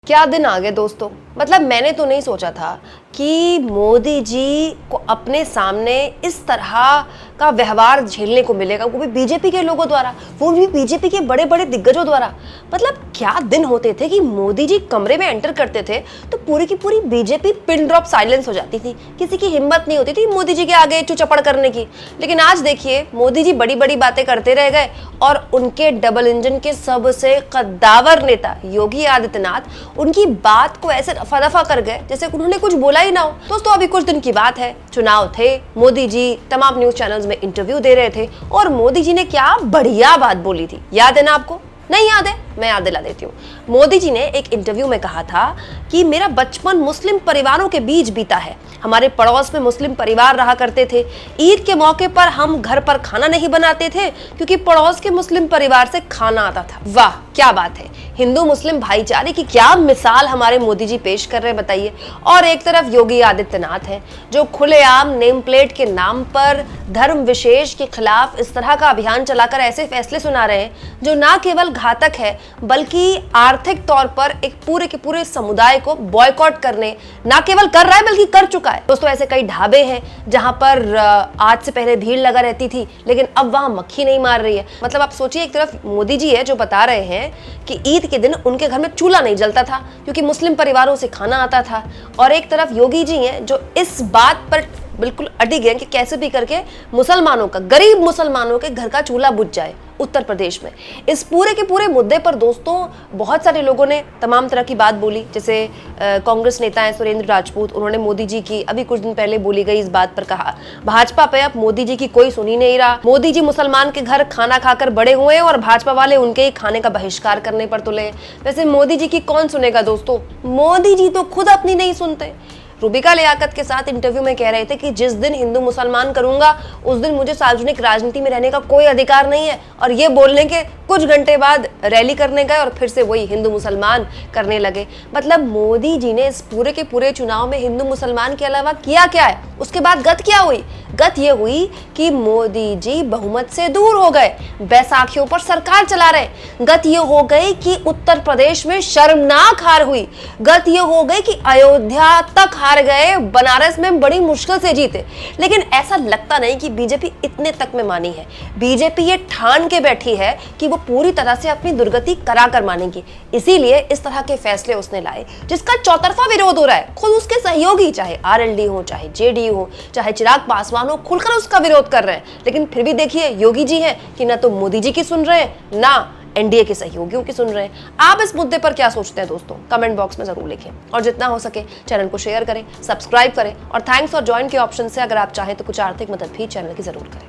क्या दिन आ गए दोस्तों। मतलब मैंने तो नहीं सोचा था कि मोदी जी को अपने सामने इस तरह का व्यवहार झेलने को मिलेगा, वो भी बीजेपी के लोगों द्वारा, वो भी बीजेपी के बड़े बड़े दिग्गजों द्वारा। मतलब क्या दिन होते थे कि मोदी जी कमरे में एंटर करते थे तो पूरी की पूरी बीजेपी पिन ड्रॉप साइलेंस हो जाती थी। किसी की हिम्मत नहीं होती थी मोदी जी के आगे चुचपड़ करने की। लेकिन आज देखिए, मोदी जी बड़ी बड़ी बातें करते रह गए और उनके डबल इंजन के सबसे कद्दावर नेता योगी आदित्यनाथ उनकी बात को ऐसे रफा दफा कर गए जैसे उन्होंने कुछ बोला ही ना हो। दोस्तों, अभी कुछ दिन की बात है, चुनाव थे, मोदी जी तमाम न्यूज चैनल्स में इंटरव्यू दे रहे थे और मोदी जी ने क्या बढ़िया बात बोली थी। याद है ना आपको? नहीं याद है? मैं याद दिला देती हूँ। मोदी जी ने एक इंटरव्यू में कहा था कि मेरा बचपन मुस्लिम परिवारों के बीच बीता है। हमारे पड़ोस में मुस्लिम परिवार रहा करते थे। ईद के मौके पर हम घर पर खाना नहीं बनाते थे क्योंकि पड़ोस के मुस्लिम परिवार से खाना आता था। वाह, क्या बात है। हिंदू मुस्लिम भाईचारे की क्या मिसाल हमारे मोदी जी पेश कर रहे हैं, बताइए। और एक तरफ योगी आदित्यनाथ है जो खुलेआम नेम प्लेट के नाम पर धर्म विशेष के खिलाफ इस तरह का अभियान चलाकर ऐसे फैसले सुना रहे हैं जो ना केवल घातक है बल्कि आर्थिक तौर पर एक पूरे के पूरे समुदाय को बॉयकॉट करने ना केवल कर रहा है बल्कि कर चुका है। दोस्तों, ऐसे कई ढाबे हैं जहां पर आज से पहले भीड़ लगा रहती थी लेकिन अब वहां मक्खी नहीं मार रही है। मतलब आप सोचिए, एक तरफ मोदी जी है जो बता रहे हैं कि ईद के दिन उनके घर में चूल्हा नहीं जलता था क्योंकि मुस्लिम परिवारों से खाना आता था, और एक तरफ योगी जी हैं जो इस बात पर बिल्कुल अडिग हैं कि कैसे भी करके मुसलमानों का, गरीब मुसलमानों के घर का चूल्हा बुझ जाए उत्तर प्रदेश में। इस पूरे के पूरे मुद्दे पर दोस्तों बहुत सारे लोगों ने तमाम तरह की बात बोली। जैसे कांग्रेस नेता है सुरेंद्र राजपूत, उन्होंने मोदी जी की अभी कुछ दिन पहले बोली गई इस बात पर कहा, भाजपा पे अब मोदी जी की कोई सुन ही नहीं रहा। मोदी जी मुसलमान के घर खाना खाकर बड़े हुए हैं और भाजपा वाले उनके ही खाने का बहिष्कार करने पर तुले। वैसे मोदी जी की कौन सुनेगा दोस्तों? मोदी जी तो खुद अपनी नहीं सुनते। रूबिका लियाकत के साथ इंटरव्यू में कह रहे थे कि जिस दिन हिंदू मुसलमान करूंगा उस दिन मुझे सार्वजनिक राजनीति में रहने का कोई अधिकार नहीं है, और ये बोलने के कुछ घंटे बाद रैली करने गए और फिर से वही हिंदू मुसलमान करने लगे। मतलब मोदी जी ने इस पूरे के पूरे चुनाव में हिंदू मुसलमान के अलावा किया क्या है? उसके बाद गत क्या हुई? गत ये हुई कि मोदी जी बहुमत से दूर हो गए, बैसाखियों पर सरकार चला रहे। गत ये हो गई कि उत्तर प्रदेश में शर्मनाक हार हुई। गत ये हो गई कि अयोध्या तक हार गए, बनारस में बड़ी मुश्किल से जीते। लेकिन ऐसा लगता नहीं कि बीजेपी इतने तक में मानी है। बीजेपी ये ठान के बैठी है कि वो पूरी तरह से अपनी दुर्गति करा कर मानेगी। इसीलिए इस तरह के फैसले उसने लाए जिसका चौतरफा विरोध हो रहा है। खुद उसके सहयोगी, चाहे आरएलडी हो, चाहे जेडीयू हो, चाहे चिराग पासवान हो, खुलकर उसका विरोध कर रहे हैं। लेकिन फिर भी देखिए, योगी जी हैं कि ना तो मोदी जी की सुन रहे हैं ना एनडीए के सहयोगियों की सुन रहे हैं। आप इस मुद्दे पर क्या सोचते हैं दोस्तों? कमेंट बॉक्स में जरूर लिखें और जितना हो सके चैनल को शेयर करें, सब्सक्राइब करें और थैंक्स और ज्वाइन के ऑप्शन से अगर आप चाहें तो कुछ आर्थिक मदद भी चैनल की जरूर करें।